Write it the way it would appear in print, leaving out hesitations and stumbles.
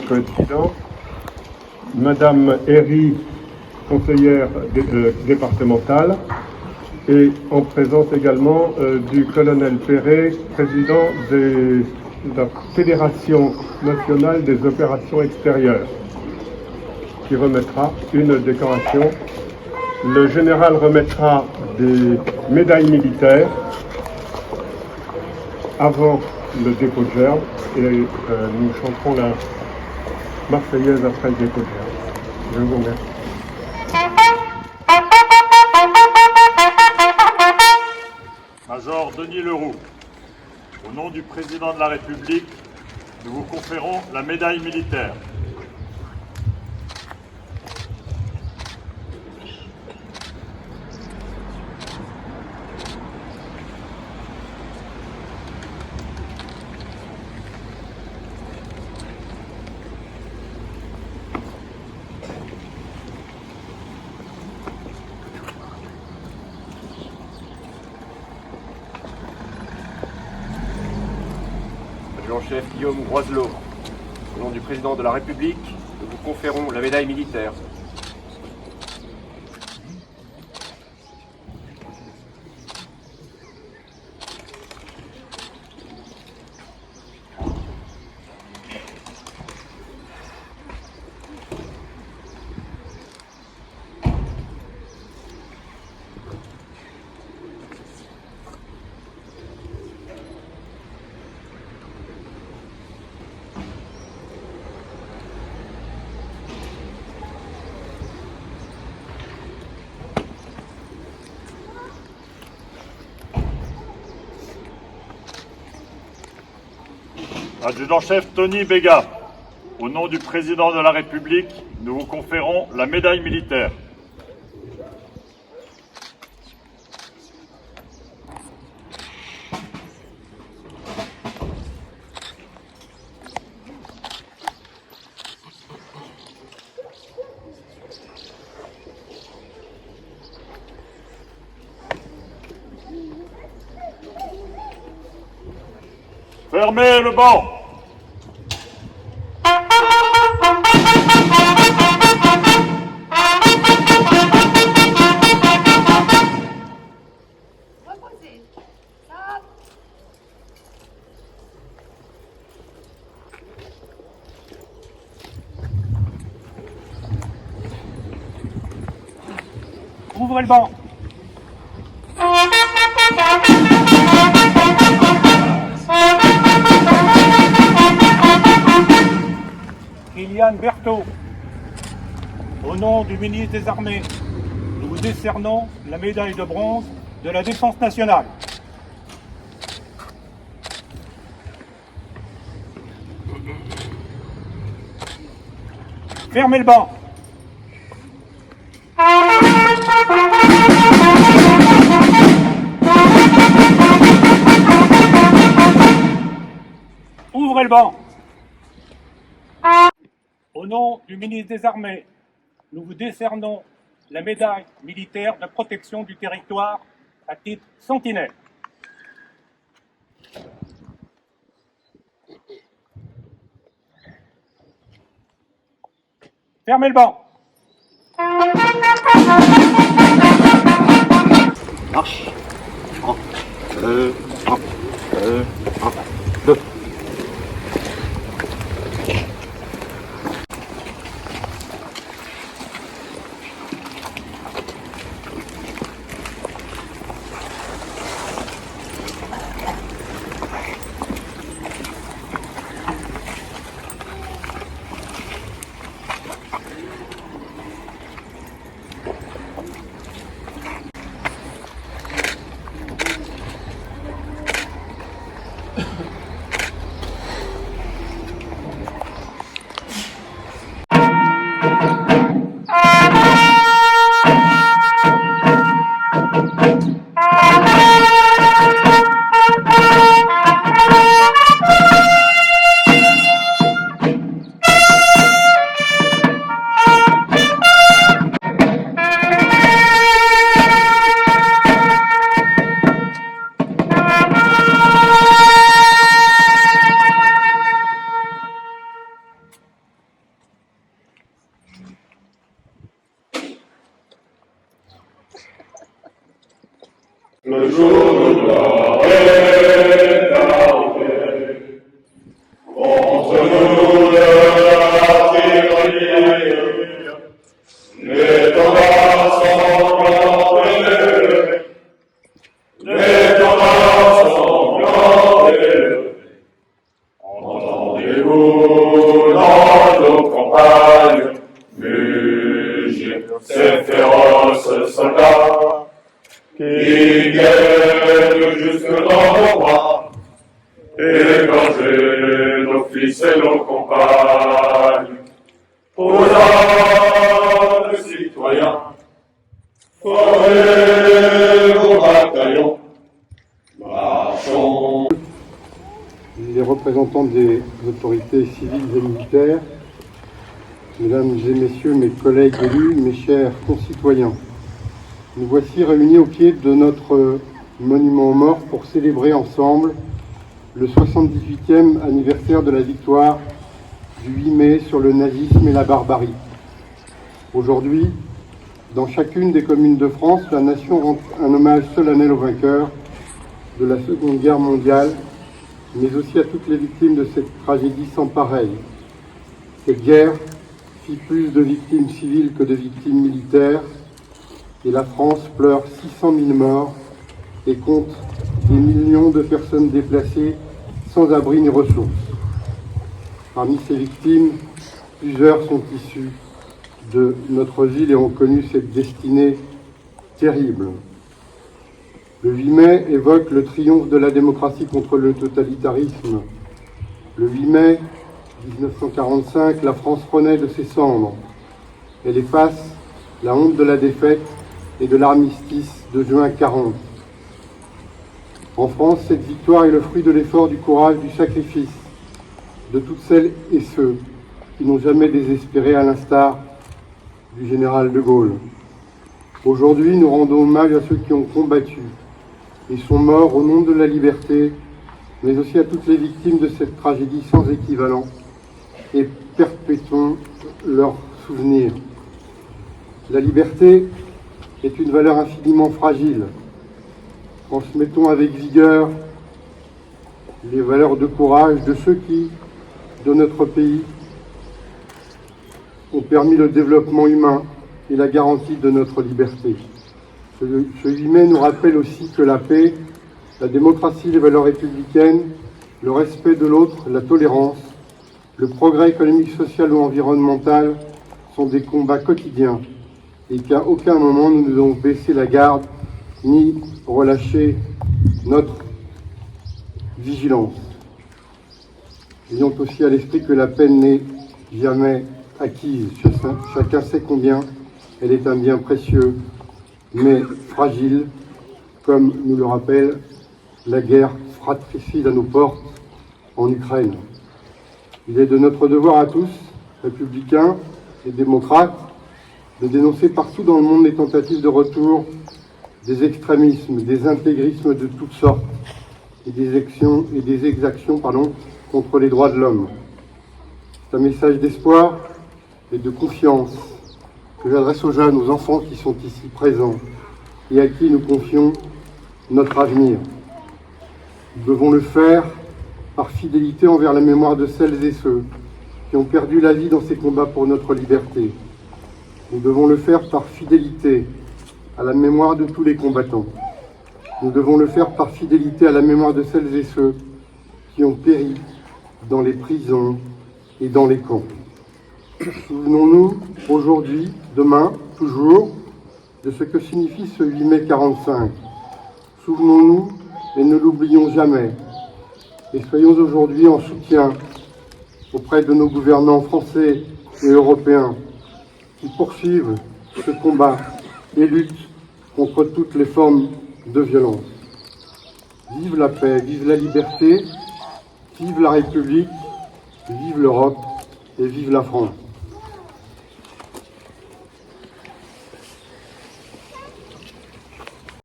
Président, Madame Herry, conseillère départementale, et en présence également du colonel Perret, président de la Fédération nationale des opérations extérieures, qui remettra une décoration. Le général remettra des médailles militaires avant le dépôt de gerbe et nous chanterons la Marseillaise après le dépôt de gerbe. Je vous remercie. Major Denis Leroux, au nom du Président de la République, nous vous conférons la médaille militaire. Adjudant-chef Guillaume Groiselot, au nom du Président de la République, nous vous conférons la médaille militaire. Adjudant-chef Tony Béga, au nom du Président de la République, nous vous conférons la médaille militaire. Fermez le banc. Reposez. Stop. Ouvrez le banc. Kylian Berthaud, au nom du ministre des Armées, nous vous décernons la médaille de bronze de la Défense nationale. Fermez le banc. Ouvrez le banc. Au nom du ministre des Armées, nous vous décernons la médaille militaire de protection du territoire à titre sentinelle. Fermez le banc. Marche. 1, 2, 1, 2, 1, 2. nous dans nos campagnes, mugir ces féroces soldats qui guettent jusque dans nos bras, égorger nos fils et nos compagnes. Aux armes citoyens, formez vos bataillons, marchons. Les représentants des autorités civiles et militaires, mesdames et messieurs, mes collègues élus, mes chers concitoyens, nous voici réunis au pied de notre monument aux morts pour célébrer ensemble le 78e anniversaire de la victoire du 8 mai sur le nazisme et la barbarie. Aujourd'hui, dans chacune des communes de France, la nation rend un hommage solennel aux vainqueurs de la Seconde Guerre mondiale, mais aussi à toutes les victimes de cette tragédie sans pareille. Cette guerre fit plus de victimes civiles que de victimes militaires, et la France pleure 600 000 morts et compte des millions de personnes déplacées sans abri ni ressources. Parmi ces victimes, plusieurs sont issus de notre ville et ont connu cette destinée terrible. Le 8 mai évoque le triomphe de la démocratie contre le totalitarisme. Le 8 mai 1945, la France renaît de ses cendres. Elle efface la honte de la défaite et de l'armistice de juin 40. En France, cette victoire est le fruit de l'effort, du courage, du sacrifice de toutes celles et ceux qui n'ont jamais désespéré, à l'instar du général de Gaulle. Aujourd'hui, nous rendons hommage à ceux qui ont combattu et sont morts au nom de la liberté, mais aussi à toutes les victimes de cette tragédie sans équivalent, et perpétuons leurs souvenirs. La liberté est une valeur infiniment fragile. Transmettons avec vigueur les valeurs de courage de ceux qui, de notre pays, ont permis le développement humain et la garantie de notre liberté. Ce 8 mai nous rappelle aussi que la paix, la démocratie, les valeurs républicaines, le respect de l'autre, la tolérance, le progrès économique, social ou environnemental sont des combats quotidiens et qu'à aucun moment nous ne devons baisser la garde ni relâcher notre vigilance. Ayons aussi à l'esprit que la paix n'est jamais acquise. Chacun sait combien elle est un bien précieux, mais fragile, comme nous le rappelle la guerre fratricide à nos portes en Ukraine. Il est de notre devoir à tous, républicains et démocrates, de dénoncer partout dans le monde les tentatives de retour des extrémismes, des intégrismes de toutes sortes et des exactions contre les droits de l'homme. C'est un message d'espoir et de confiance que j'adresse aux jeunes, aux enfants qui sont ici présents et à qui nous confions notre avenir. Nous devons le faire par fidélité envers la mémoire de celles et ceux qui ont perdu la vie dans ces combats pour notre liberté. Nous devons le faire par fidélité à la mémoire de tous les combattants. Nous devons le faire par fidélité à la mémoire de celles et ceux qui ont péri dans les prisons et dans les camps. Souvenons-nous aujourd'hui, demain, toujours, de ce que signifie ce 8 mai 45. Souvenons-nous et ne l'oublions jamais. Et soyons aujourd'hui en soutien auprès de nos gouvernants français et européens qui poursuivent ce combat et luttent contre toutes les formes de violence. Vive la paix, vive la liberté, vive la République, vive l'Europe et vive la France.